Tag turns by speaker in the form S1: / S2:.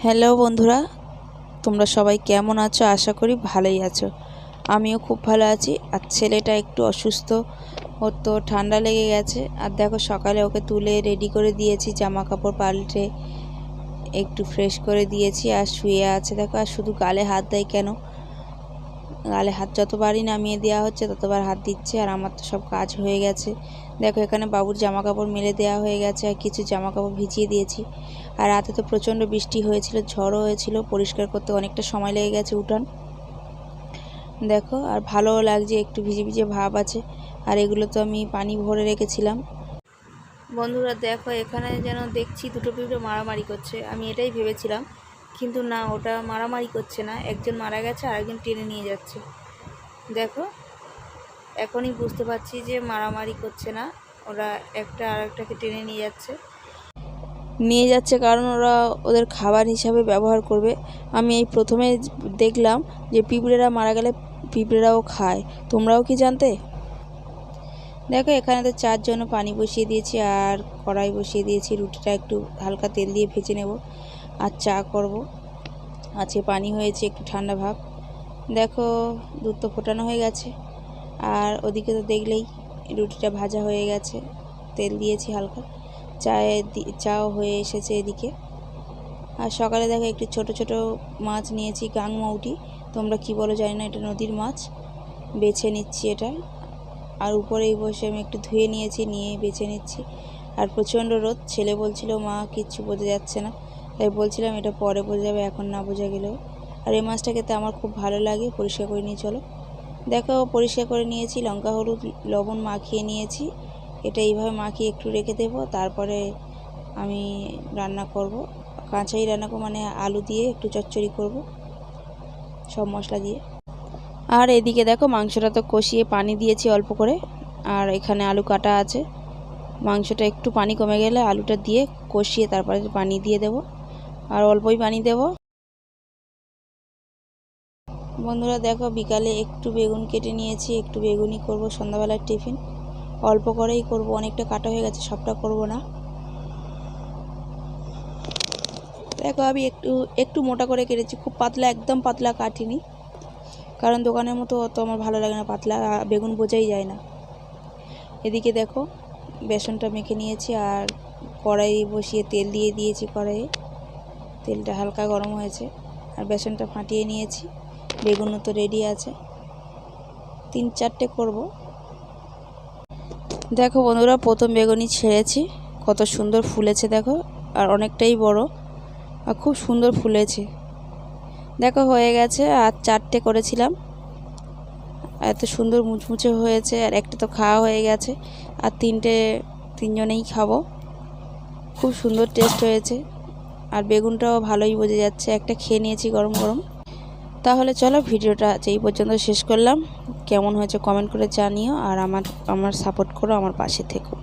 S1: Hello বন্ধুরা, তোমরা সবাই কেমন আছো? আশা করি ভালোই আছো। আমিও খুব ভালো আছি। আর ছেলেটা একটু অসুস্থ, ওর তো ঠান্ডা লেগে গেছে। আর দেখো সকালে ওকে তুলে রেডি করে দিয়েছি, জামা কাপড় পাল্টে একটু ফ্রেশ করে দিয়েছি। আর শুয়ে আছে দেখো। আর শুধু গালে হাত দেয় কেন? গালে হাত যতবারই নামিয়ে দেওয়া হচ্ছে ততবার হাত দিচ্ছে। আর আমার তো সব কাজ হয়ে গেছে। দেখো এখানে বাবুর জামা কাপড় মেলে দেওয়া হয়ে গেছে, আর কিছু জামা কাপড় ভিজিয়ে দিয়েছি। আর রাতে তো প্রচণ্ড বৃষ্টি হয়েছিল, ঝড়ও হয়েছিল, পরিষ্কার করতে অনেকটা সময় লেগে গেছে উঠান। দেখো আর ভালোও লাগছে, একটু ভিজে ভিজে ভাব আছে। আর এগুলো তো আমি পানি ভরে রেখেছিলাম। বন্ধুরা দেখো, এখানে যেন দেখছি দুটো পিঁপড়ে মারামারি করছে। আমি এটাই ভেবেছিলাম, কিন্তু না, ওটা মারামারি করছে না। একজন মারা গেছে আর একজন টেনে নিয়ে যাচ্ছে। দেখো এখনই বুঝতে পারছি যে মারামারি করছে না, ওরা একটা আর একটাকে টেনে নিয়ে যাচ্ছে, কারণ ওরা ওদের খাবার হিসাবে ব্যবহার করবে। আমি এই প্রথমে দেখলাম যে পিঁপড়েরা মারা গেলে পিঁপড়েরাও খায়। তোমরাও কি জানতে? দেখো এখানে তো চার জন্য পানি বসিয়ে দিয়েছি আর কড়াই বসিয়ে দিয়েছি। রুটিটা একটু হালকা তেল দিয়ে ভেজে নেব আর চা করব। আছে পানি হয়েছে একটু ঠান্ডা ভাব। দেখো দুধ তো ফোটানো হয়ে গেছে। আর ওদিকে তো দেখলেই রুটিটা ভাজা হয়ে গেছে, তেল দিয়েছি হালকা। চাও হয়ে এসেছে এদিকে। আর সকালে দেখো একটু ছোট ছোট মাছ নিয়েছি, গাংমাউটি, তোমরা কি বলো জানি না, এটা নদীর মাছ। বেছে নিচ্ছি এটা। আর উপরেই বসে আমি একটু ধুয়ে নিয়েছি, নিয়ে বেছে নিচ্ছি। আর প্রচণ্ড রোদ। ছেলে বলছিল মা কিচ্ছু বোঝা যাচ্ছে না, তাই বলছিলাম এটা পরে বোঝা যাবে, এখন না বোঝা গেলেও। আর এই মাছটা খেতে আমার খুব ভালো লাগে। পরিষ্কার করে নিয়ে চলো। দেখো পরিষ্কার করে নিয়েছি, লঙ্কা হলুদ লবণ মাখিয়ে নিয়েছি। এটা এইভাবে মাখিয়ে একটু রেখে দেবো, তারপরে আমি রান্না করব। কাঁচাই রান্না করবো, মানে আলু দিয়ে একটু চচ্চড়ি করব সব মশলা দিয়ে। আর এদিকে দেখো মাংসটা তো কষিয়ে পানি দিয়েছি অল্প করে। আর এখানে আলু কাটা আছে। মাংসটা একটু পানি কমে গেলে আলুটা দিয়ে কষিয়ে তারপরে পানি দিয়ে দেব। আর অল্পই পানি দেব। বন্ধুরা দেখো বিকালে একটু বেগুন কেটে নিয়েছি, একটু বেগুনই করব সন্ধ্যাবেলার টিফিন। অল্প করেই করব, অনেকটা কাটা হয়ে গেছে, সবটা করব না। দেখো আমি একটু একটু মোটা করে কেটেছি, খুব পাতলা, একদম পাতলা কাটিনি, কারণ দোকানের মতো অত আমার ভালো লাগে না, পাতলা বেগুন বোঝাই যায় না। এদিকে দেখো বেসনটা মেখে নিয়েছি আর কড়াই বসিয়ে তেল দিয়ে দিয়েছি কড়াইয়ে। তেলটা হালকা গরম হয়েছে আর বেসনটা ফাটিয়ে নিয়েছি। বেগুনও তো রেডি আছে, 3-4টে করব। দেখো বন্ধুরা প্রথম বেগুনই ছেড়েছি, কত সুন্দর ফুলেছে দেখো। আর অনেকটাই বড় আর খুব সুন্দর ফুলেছে। দেখো হয়ে গেছে। আর 4টে করেছিলাম, এত সুন্দর মুচমুচে হয়েছে। আর একটা তো খাওয়া হয়ে গেছে, আর তিনজনেই খাবো। খুব সুন্দর টেস্ট হয়েছে। আর বেগুনটাও ভালোই বোঝা যাচ্ছে। একটা খেয়ে নিয়েছি গরম গরম। তাহলে চলো ভিডিওটা এই পর্যন্ত শেষ করলাম। কেমন হয়েছে কমেন্ট করে জানিও। আর আমার সাপোর্ট করো, আমার পাশে থেকো।